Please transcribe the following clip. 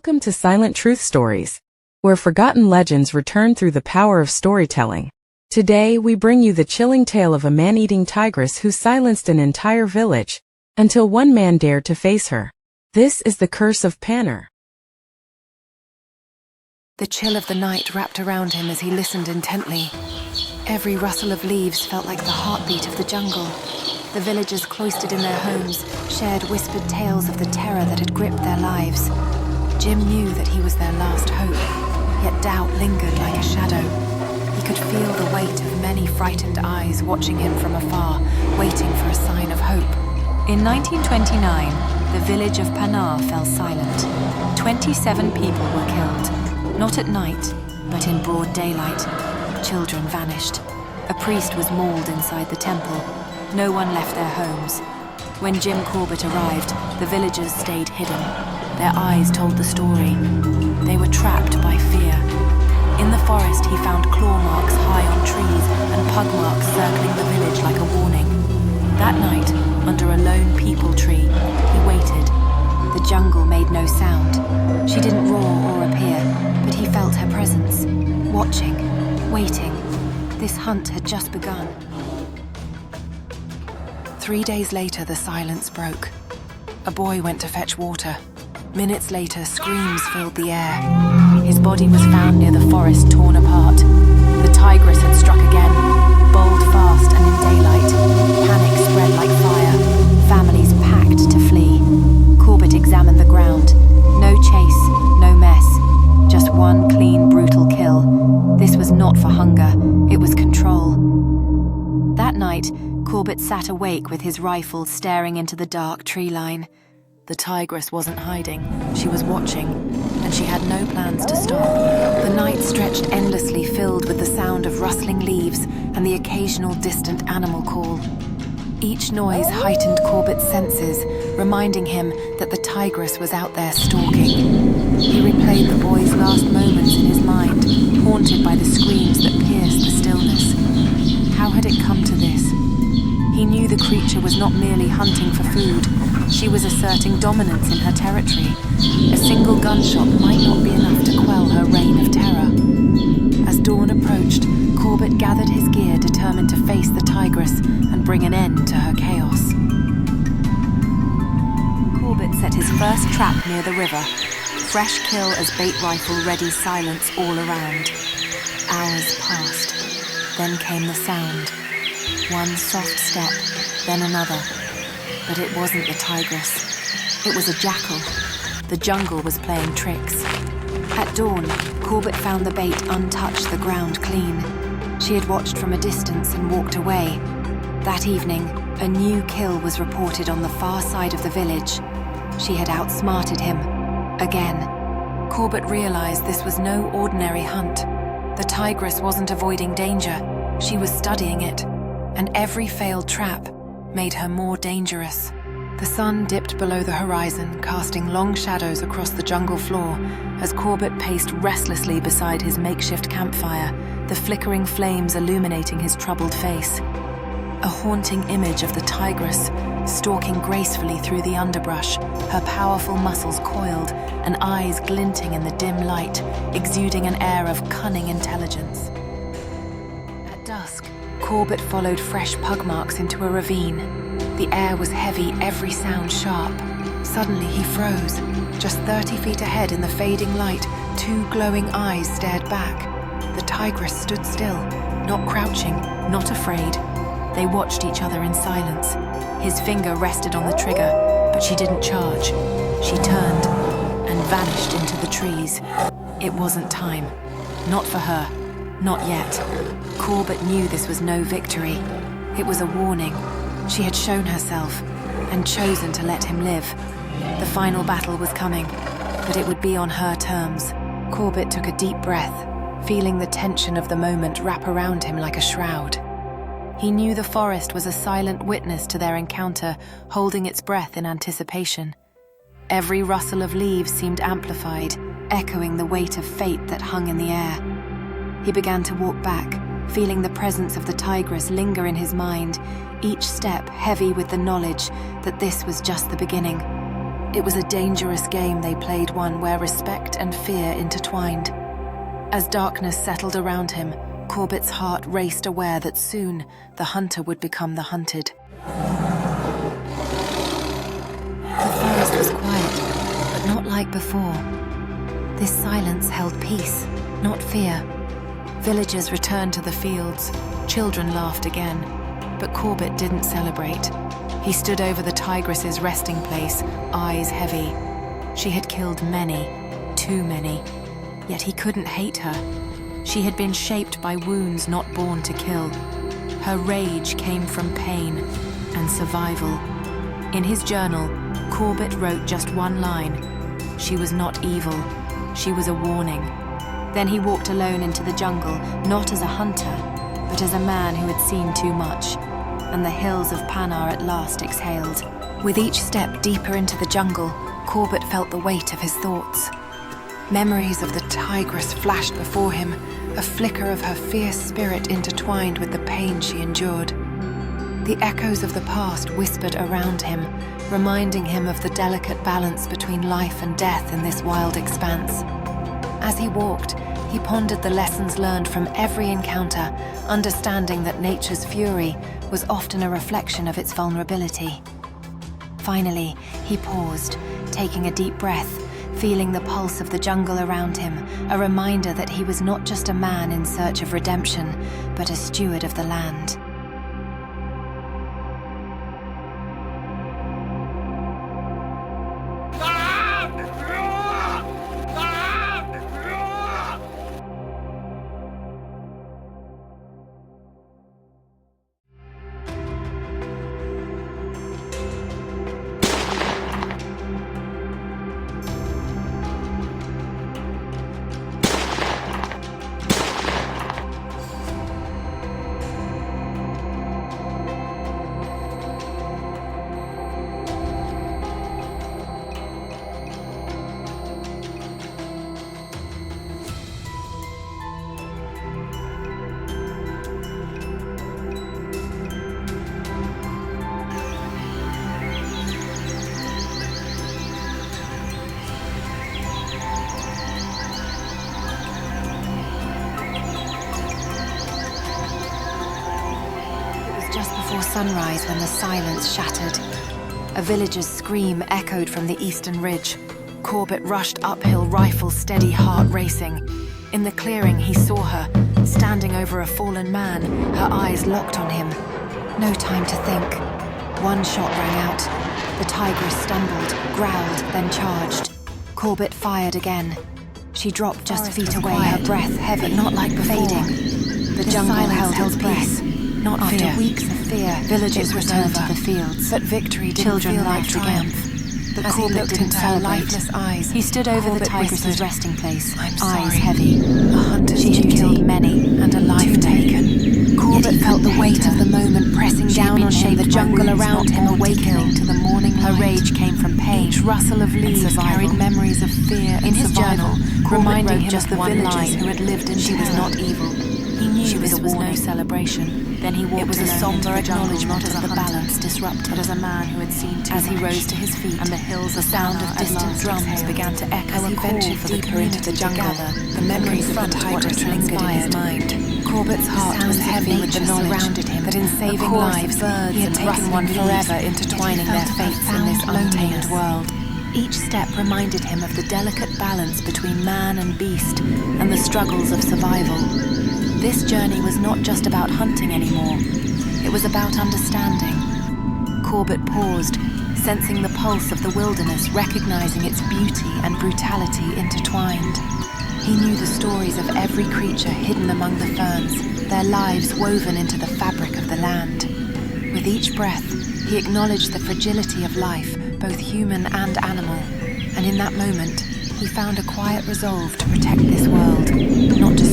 Welcome to Silent Truth Stories, where forgotten legends return through the power of storytelling. Today, we bring you the chilling tale of a man-eating tigress who silenced an entire village, until one man dared to face her. This is the Curse of Panar. The chill of the night wrapped around him as he listened intently. Every rustle of leaves felt like the heartbeat of the jungle. The villagers cloistered in their homes shared whispered tales of the terror that had gripped their lives. Jim knew that he was their last hope, yet doubt lingered like a shadow. He could feel the weight of many frightened eyes watching him from afar, waiting for a sign of hope. In 1929, the village of Panar fell silent. 27 people were killed, not at night, but in broad daylight. Children vanished. A priest was mauled inside the temple. No one left their homes. When Jim Corbett arrived, the villagers stayed hidden. Their eyes told the story. They were trapped by fear. In the forest, he found claw marks high on trees and pug marks circling the village like a warning. That night, under a lone peepal tree, he waited. The jungle made no sound. She didn't roar or appear, but he felt her presence, watching, waiting. This hunt had just begun. 3 days later, the silence broke. A boy went to fetch water. Minutes later, screams filled the air. His body was found near the forest, torn apart. The tigress had struck again, bold, fast, and in daylight. Panic spread like fire. Families packed to flee. Corbett examined the ground. No chase, no mess. Just one clean, brutal kill. This was not for hunger, it was control. That night, Corbett sat awake with his rifle staring into the dark tree line. The tigress wasn't hiding, she was watching, and she had no plans to stop. The night stretched endlessly, filled with the sound of rustling leaves and the occasional distant animal call. Each noise heightened Corbett's senses, reminding him that the tigress was out there stalking. He replayed the boy's last moments in his mind, haunted by the screams that pierced the stillness. How had it come to this? He knew the creature was not merely hunting for food. She was asserting dominance in her territory. A single gunshot might not be enough to quell her reign of terror. As dawn approached, Corbett gathered his gear, determined to face the tigress and bring an end to her chaos. Corbett set his first trap near the river. Fresh kill as bait rifle ready, silence all around. Hours passed. Then came the sound. One soft step, then another. But it wasn't the tigress. It was a jackal. The jungle was playing tricks. At dawn, Corbett found the bait untouched, the ground clean. She had watched from a distance and walked away. That evening, a new kill was reported on the far side of the village. She had outsmarted him. Again. Corbett realized this was no ordinary hunt. The tigress wasn't avoiding danger. She was studying it. And every failed trap made her more dangerous. The sun dipped below the horizon, casting long shadows across the jungle floor as Corbett paced restlessly beside his makeshift campfire, the flickering flames illuminating his troubled face. A haunting image of the tigress, stalking gracefully through the underbrush, her powerful muscles coiled and eyes glinting in the dim light, exuding an air of cunning intelligence. At dusk, Corbett followed fresh pug marks into a ravine. The air was heavy, every sound sharp. Suddenly he froze. Just 30 feet ahead in the fading light, two glowing eyes stared back. The tigress stood still, not crouching, not afraid. They watched each other in silence. His finger rested on the trigger, but she didn't charge. She turned and vanished into the trees. It wasn't time. Not for her. Not yet. Corbett knew this was no victory. It was a warning. She had shown herself and chosen to let him live. The final battle was coming, but it would be on her terms. Corbett took a deep breath, feeling the tension of the moment wrap around him like a shroud. He knew the forest was a silent witness to their encounter, holding its breath in anticipation. Every rustle of leaves seemed amplified, echoing the weight of fate that hung in the air. He began to walk back, feeling the presence of the tigress linger in his mind, each step heavy with the knowledge that this was just the beginning. It was a dangerous game they played, one where respect and fear intertwined. As darkness settled around him, Corbett's heart raced, aware that soon the hunter would become the hunted. The forest was quiet, but not like before. This silence held peace, not fear. Villagers returned to the fields. Children laughed again. But Corbett didn't celebrate. He stood over the tigress's resting place, eyes heavy. She had killed many, too many. Yet he couldn't hate her. She had been shaped by wounds not born to kill. Her rage came from pain and survival. In his journal, Corbett wrote just one line. She was not evil. She was a warning. Then he walked alone into the jungle, not as a hunter, but as a man who had seen too much. And the hills of Panar at last exhaled. With each step deeper into the jungle, Corbett felt the weight of his thoughts. Memories of the tigress flashed before him, a flicker of her fierce spirit intertwined with the pain she endured. The echoes of the past whispered around him, reminding him of the delicate balance between life and death in this wild expanse. As he walked, he pondered the lessons learned from every encounter, understanding that nature's fury was often a reflection of its vulnerability. Finally, he paused, taking a deep breath, feeling the pulse of the jungle around him, a reminder that he was not just a man in search of redemption, but a steward of the land. Before sunrise, when the silence shattered, a villager's scream echoed from the eastern ridge. Corbett rushed uphill, rifle steady, heart racing. In the clearing, he saw her, standing over a fallen man, her eyes locked on him. No time to think. One shot rang out. The tigress stumbled, growled, then charged. Corbett fired again. She dropped just feet away, her breath heavy, but not like before. Fading. The jungle held peace. Not after weeks of fear, villagers returned to the fields. But victory didn't feel like triumph. But Corbett didn't celebrate. Lifeless eyes, he stood over the tigress's resting place, eyes heavy. A hunter she had killed many, and a life taken. Corbett felt the weight of the moment pressing down on him, the jungle around him awakening to the morning light. Her rage came from pain. Each rustle of leaves carried memories of fear and survival, reminding him of the villagers who had lived in terror. She was not evil. He knew there was no celebration. Then he walked. It was a somber acknowledgement of the balance disrupted, but as a man who had seen too much. As he rose to his feet, and the hills, the sound of distant drums began to echo. As he ventured deeper into the jungle, the memories of the tigress lingered in his mind. Corbett's heart was heavy with the knowledge that in saving lives, he had taken one forever, intertwining their fates in this untamed world. Each step reminded him of the delicate balance between man and beast, and the struggles of survival. This journey was not just about hunting anymore. It was about understanding. Corbett paused, sensing the pulse of the wilderness, recognizing its beauty and brutality intertwined. He knew the stories of every creature hidden among the ferns, their lives woven into the fabric of the land. With each breath, he acknowledged the fragility of life, both human and animal, and in that moment, he found a quiet resolve to protect this world, not to